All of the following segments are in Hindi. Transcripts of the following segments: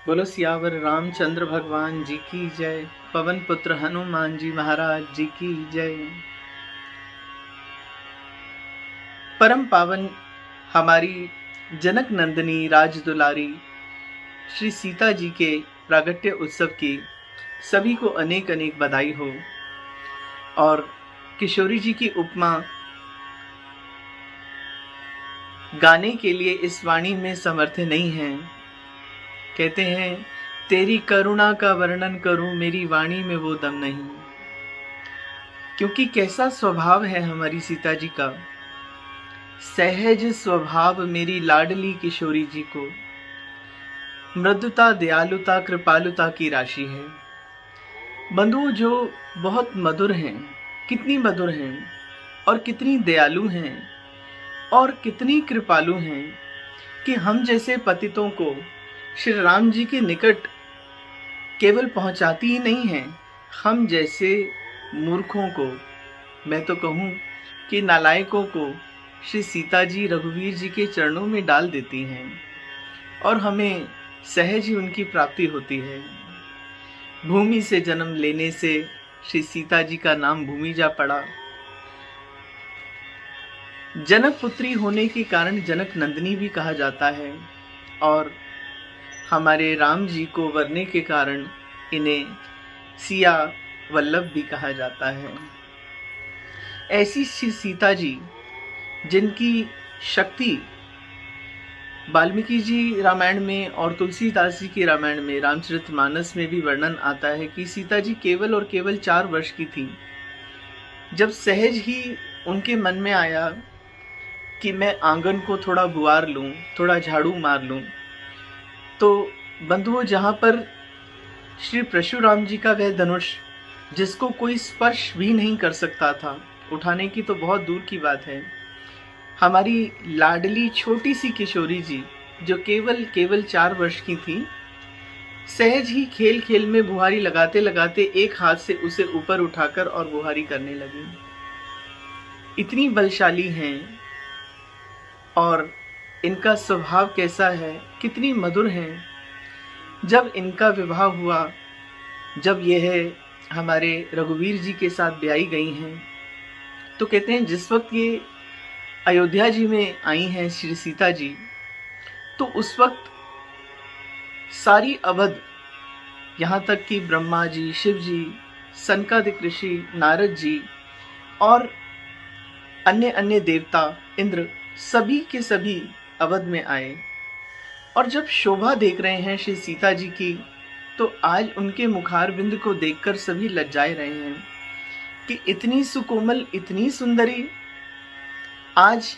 बोलो सियावर रामचंद्र भगवान जी की जय। पवन पुत्र हनुमान जी महाराज जी की जय। परम पावन हमारी जनक नंदिनी राज दुलारी श्री सीता जी के प्रागट्य उत्सव की सभी को अनेक अनेक बधाई हो। और किशोरी जी की उपमा गाने के लिए इस वाणी में समर्थ नहीं है। कहते हैं तेरी करुणा का वर्णन करूं, मेरी वाणी में वो दम नहीं। क्योंकि कैसा स्वभाव है हमारी सीता जी का, सहज स्वभाव मेरी लाडली किशोरी जी को मृदुता दयालुता कृपालुता की राशि है। बंधु जो बहुत मधुर हैं, कितनी मधुर हैं और कितनी दयालु हैं और कितनी कृपालु हैं कि हम जैसे पतितों को श्री राम जी के निकट केवल पहुंचाती ही नहीं है, हम जैसे मूर्खों को, मैं तो कहूँ कि नालायकों को श्री सीता जी रघुवीर जी के चरणों में डाल देती हैं और हमें सहज ही उनकी प्राप्ति होती है। भूमि से जन्म लेने से श्री सीता जी का नाम भूमि जा पड़ा। जनक पुत्री होने के कारण जनक नंदिनी भी कहा जाता है और हमारे राम जी को वरने के कारण इन्हें सिया वल्लभ भी कहा जाता है। ऐसी सीता जी जिनकी शक्ति वाल्मीकि जी रामायण में और तुलसीदास जी के रामायण में रामचरितमानस में भी वर्णन आता है कि सीता जी केवल और केवल 4 वर्ष की थी जब सहज ही उनके मन में आया कि मैं आंगन को थोड़ा बुआर लूं, थोड़ा झाड़ू मार लूं। तो बंधुओं, जहां पर श्री परशुराम जी का वह धनुष जिसको कोई स्पर्श भी नहीं कर सकता था, उठाने की तो बहुत दूर की बात है, हमारी लाडली छोटी सी किशोरी जी जो केवल 4 वर्ष की थी, सहज ही खेल खेल में बुहारी लगाते लगाते एक हाथ से उसे ऊपर उठाकर और बुहारी करने लगी। इतनी बलशाली हैं और इनका स्वभाव कैसा है, कितनी मधुर हैं। जब इनका विवाह हुआ, जब यह हमारे रघुवीर जी के साथ ब्याही गई हैं, तो कहते हैं जिस वक्त ये अयोध्या जी में आई हैं श्री सीता जी, तो उस वक्त सारी अवध, यहाँ तक कि ब्रह्मा जी, शिव जी, सनकादिक ऋषि, नारद जी और अन्य अन्य देवता, इंद्र, सभी के सभी अवध में आए और जब शोभा देख रहे हैं श्री सीता जी की, तो आज उनके मुखार बिंद को देखकर सभी लज्जाए रहे हैं कि इतनी सुकोमल, इतनी सुंदरी। आज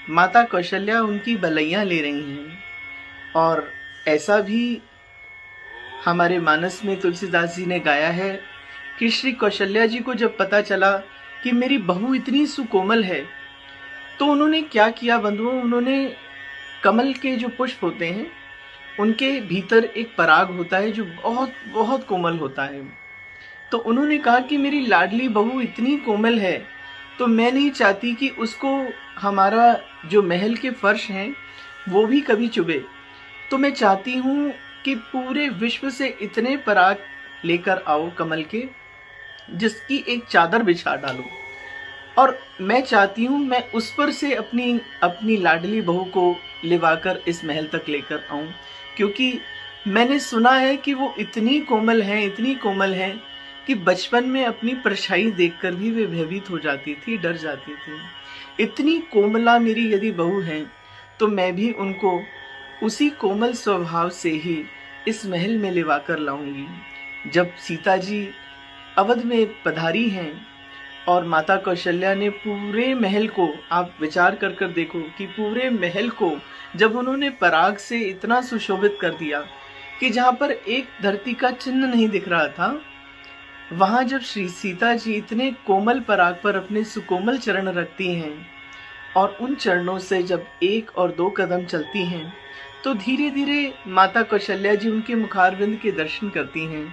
माता कौशल्या उनकी भलैया ले रही हैं। और ऐसा भी हमारे मानस में तुलसीदास जी ने गाया है कि श्री कौशल्या जी को जब पता चला कि मेरी बहू इतनी सुकोमल है, तो उन्होंने क्या किया बंधुओं, उन्होंने कमल के जो पुष्प होते हैं उनके भीतर एक पराग होता है जो बहुत बहुत कोमल होता है। तो उन्होंने कहा कि मेरी लाडली बहू इतनी कोमल है, तो मैं नहीं चाहती कि उसको हमारा जो महल के फर्श हैं वो भी कभी चुभे। तो मैं चाहती हूँ कि पूरे विश्व से इतने पराग लेकर आओ कमल के, जिसकी एक चादर बिछा डालो और मैं चाहती हूँ मैं उस पर से अपनी लाडली बहू को लिवाकर इस महल तक लेकर आऊँ, क्योंकि मैंने सुना है कि वो इतनी कोमल हैं, इतनी कोमल हैं कि बचपन में अपनी परछाई देखकर भी वे भयभीत हो जाती थी, डर जाती थी। इतनी कोमला मेरी यदि बहू हैं, तो मैं भी उनको उसी कोमल स्वभाव से ही इस महल में लिवाकर लाऊंगी। जब सीता जी अवध में पधारी हैं और माता कौशल्या ने पूरे महल को, आप विचार कर कर देखो कि पूरे महल को जब उन्होंने पराग से इतना सुशोभित कर दिया कि जहाँ पर एक धरती का चिन्ह नहीं दिख रहा था, वहाँ जब श्री सीता जी इतने कोमल पराग पर अपने सुकोमल चरण रखती हैं और उन चरणों से जब 1 और 2 कदम चलती हैं, तो धीरे धीरे माता कौशल्या जी उनके मुखारविंद के दर्शन करती हैं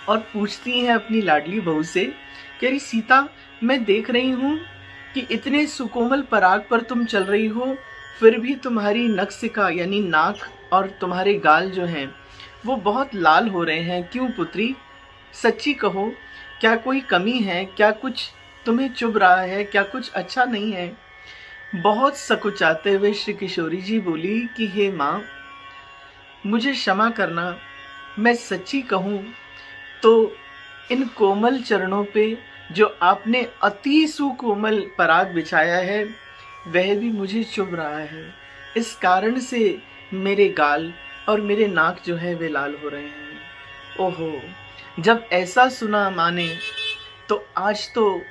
और पूछती हैं अपनी लाडली बहू से कि अरे सीता, मैं देख रही हूँ कि इतने सुकोमल पराग पर तुम चल रही हो, फिर भी तुम्हारी नक्सिका यानी नाक और तुम्हारे गाल जो हैं वो बहुत लाल हो रहे हैं, क्यों पुत्री? सच्ची कहो, क्या कोई कमी है? क्या कुछ तुम्हें चुभ रहा है? क्या कुछ अच्छा नहीं है? बहुत सकुचाते हुए श्री किशोरी जी बोली कि हे माँ, मुझे क्षमा करना। मैं सच्ची कहूँ तो इन कोमल चरणों पे जो आपने अति सुकोमल पराग बिछाया है वह भी मुझे चुभ रहा है। इस कारण से मेरे गाल और मेरे नाक जो है वे लाल हो रहे हैं। ओहो, जब ऐसा सुना माँ ने तो आज तो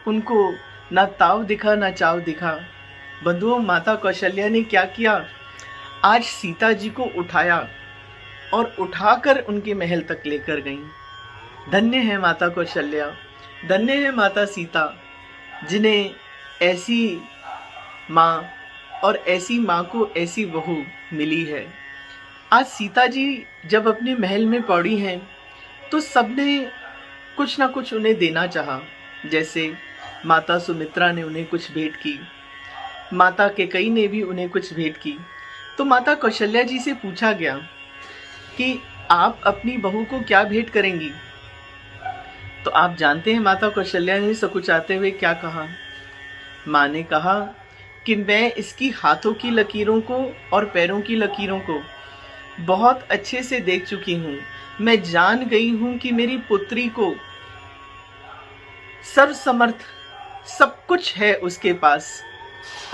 उनको ना ताव दिखा ना चाव दिखा। बंधुओं, माता कौशल्या ने क्या किया? आज सीता जी को उठाया और उठाकर उनके महल तक लेकर गईं। धन्य है माता कौशल्या, धन्य है माता सीता, जिन्हें ऐसी माँ और ऐसी माँ को ऐसी बहू मिली है। आज सीता जी जब अपने महल में पड़ी हैं तो सबने कुछ ना कुछ उन्हें देना चाहा। जैसे माता सुमित्रा ने उन्हें कुछ भेंट की, माता कैकेयी ने भी उन्हें कुछ भेंट की। तो माता कौशल्या जी से पूछा गया कि आप अपनी बहू को क्या भेंट करेंगी? तो आप जानते हैं माता कौशल्या ने सकुचाते हुए क्या कहा? माँ ने कहा कि मैं इसकी हाथों की लकीरों को और पैरों की लकीरों को बहुत अच्छे से देख चुकी हूँ। मैं जान गई हूँ कि मेरी पुत्री को सर्वसमर्थ सब कुछ है उसके पास,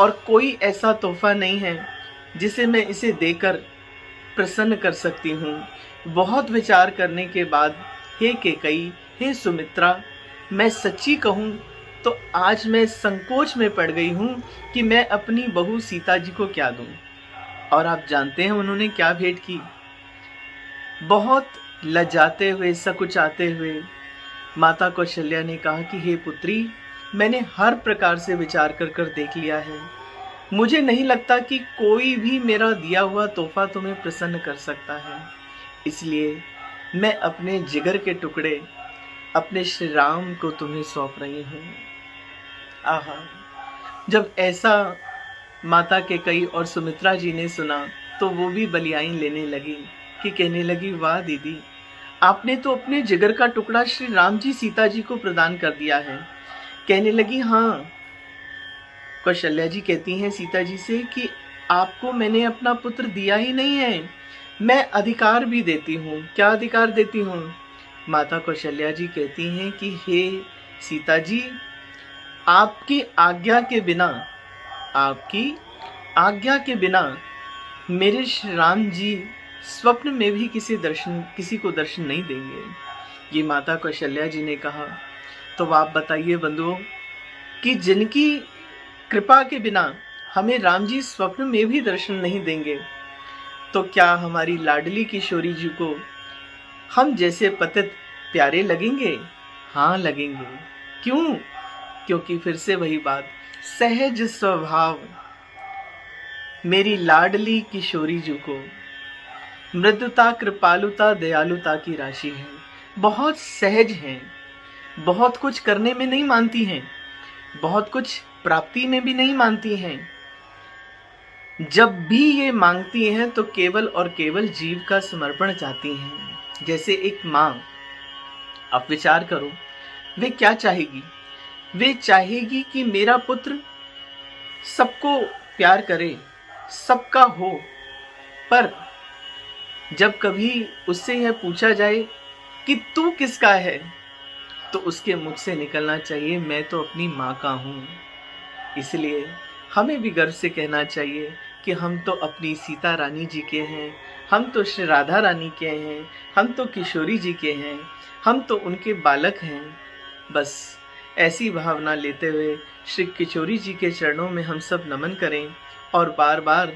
और कोई ऐसा तोहफा नहीं है जिसे मैं इसे देकर प्रसन्न कर सकती हूँ। बहुत विचार करने के बाद हे कैकेयी, हे सुमित्रा, मैं सच्ची कहूँ तो आज मैं संकोच में पड़ गई हूँ कि मैं अपनी बहू सीता जी को क्या दूँ। और आप जानते हैं उन्होंने क्या भेंट की? बहुत लजाते हुए, सकुचाते हुए माता कौशल्या ने कहा कि हे पुत्री, मैंने हर प्रकार से विचार कर देख लिया है। मुझे नहीं लगता कि कोई भी मेरा दिया हुआ तोहफा तुम्हें प्रसन्न कर सकता है। इसलिए मैं अपने जिगर के टुकड़े अपने श्री राम को तुम्हें सौंप रही हूँ। आहा, जब ऐसा माता कैकेयी और सुमित्रा जी ने सुना तो वो भी बलियाई लेने लगी कि कहने लगी, वाह दीदी, आपने तो अपने जिगर का टुकड़ा श्री राम जी सीता जी को प्रदान कर दिया है। कहने लगी, हाँ। कौशल्या जी कहती हैं सीता जी से कि आपको मैंने अपना पुत्र दिया ही नहीं है, मैं अधिकार भी देती हूँ। क्या अधिकार देती हूँ? माता कौशल्या जी कहती हैं कि हे सीता जी, आपकी आज्ञा के बिना मेरे श्री राम जी स्वप्न में भी किसी को दर्शन नहीं देंगे। ये माता कौशल्या जी ने कहा। तो आप बताइए बंधुओं कि जिनकी कृपा के बिना हमें राम जी स्वप्न में भी दर्शन नहीं देंगे, तो क्या हमारी लाडली किशोरी जी को हम जैसे पतित प्यारे लगेंगे? हाँ, लगेंगे। क्यों? क्योंकि फिर से वही बात, सहज स्वभाव मेरी लाडली किशोरी जी को मृदुता, कृपालुता, दयालुता की राशि है। बहुत सहज हैं, बहुत कुछ करने में नहीं मानती हैं, बहुत कुछ प्राप्ति में भी नहीं मानती हैं। जब भी ये मांगती हैं तो केवल और केवल जीव का समर्पण चाहती हैं। जैसे एक माँ, आप विचार करो, वे क्या चाहेगी? वे चाहेगी कि मेरा पुत्र सबको प्यार करे, सबका हो, पर जब कभी उससे यह पूछा जाए कि तू किसका है, तो उसके मुख से निकलना चाहिए, मैं तो अपनी माँ का हूँ। इसलिए हमें भी गर्व से कहना चाहिए कि हम तो अपनी सीता रानी जी के हैं, हम तो श्री राधा रानी के हैं, हम तो किशोरी जी के हैं, हम तो उनके बालक हैं। बस ऐसी भावना लेते हुए श्री किशोरी जी के चरणों में हम सब नमन करें और बार बार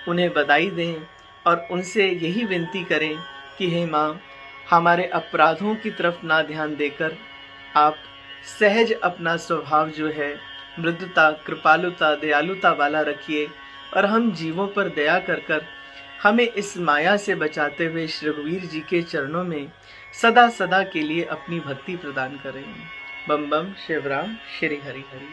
उन्हें बधाई दें और उनसे यही विनती करें कि हे माँ, हमारे अपराधों की तरफ ना ध्यान देकर आप सहज अपना स्वभाव जो है मृदुता, कृपालुता, दयालुता वाला रखिए और हम जीवों पर दया कर हमें इस माया से बचाते हुए श्री रघुवीर जी के चरणों में सदा सदा के लिए अपनी भक्ति प्रदान करें। बम बम शिवराम, श्री हरि हरि।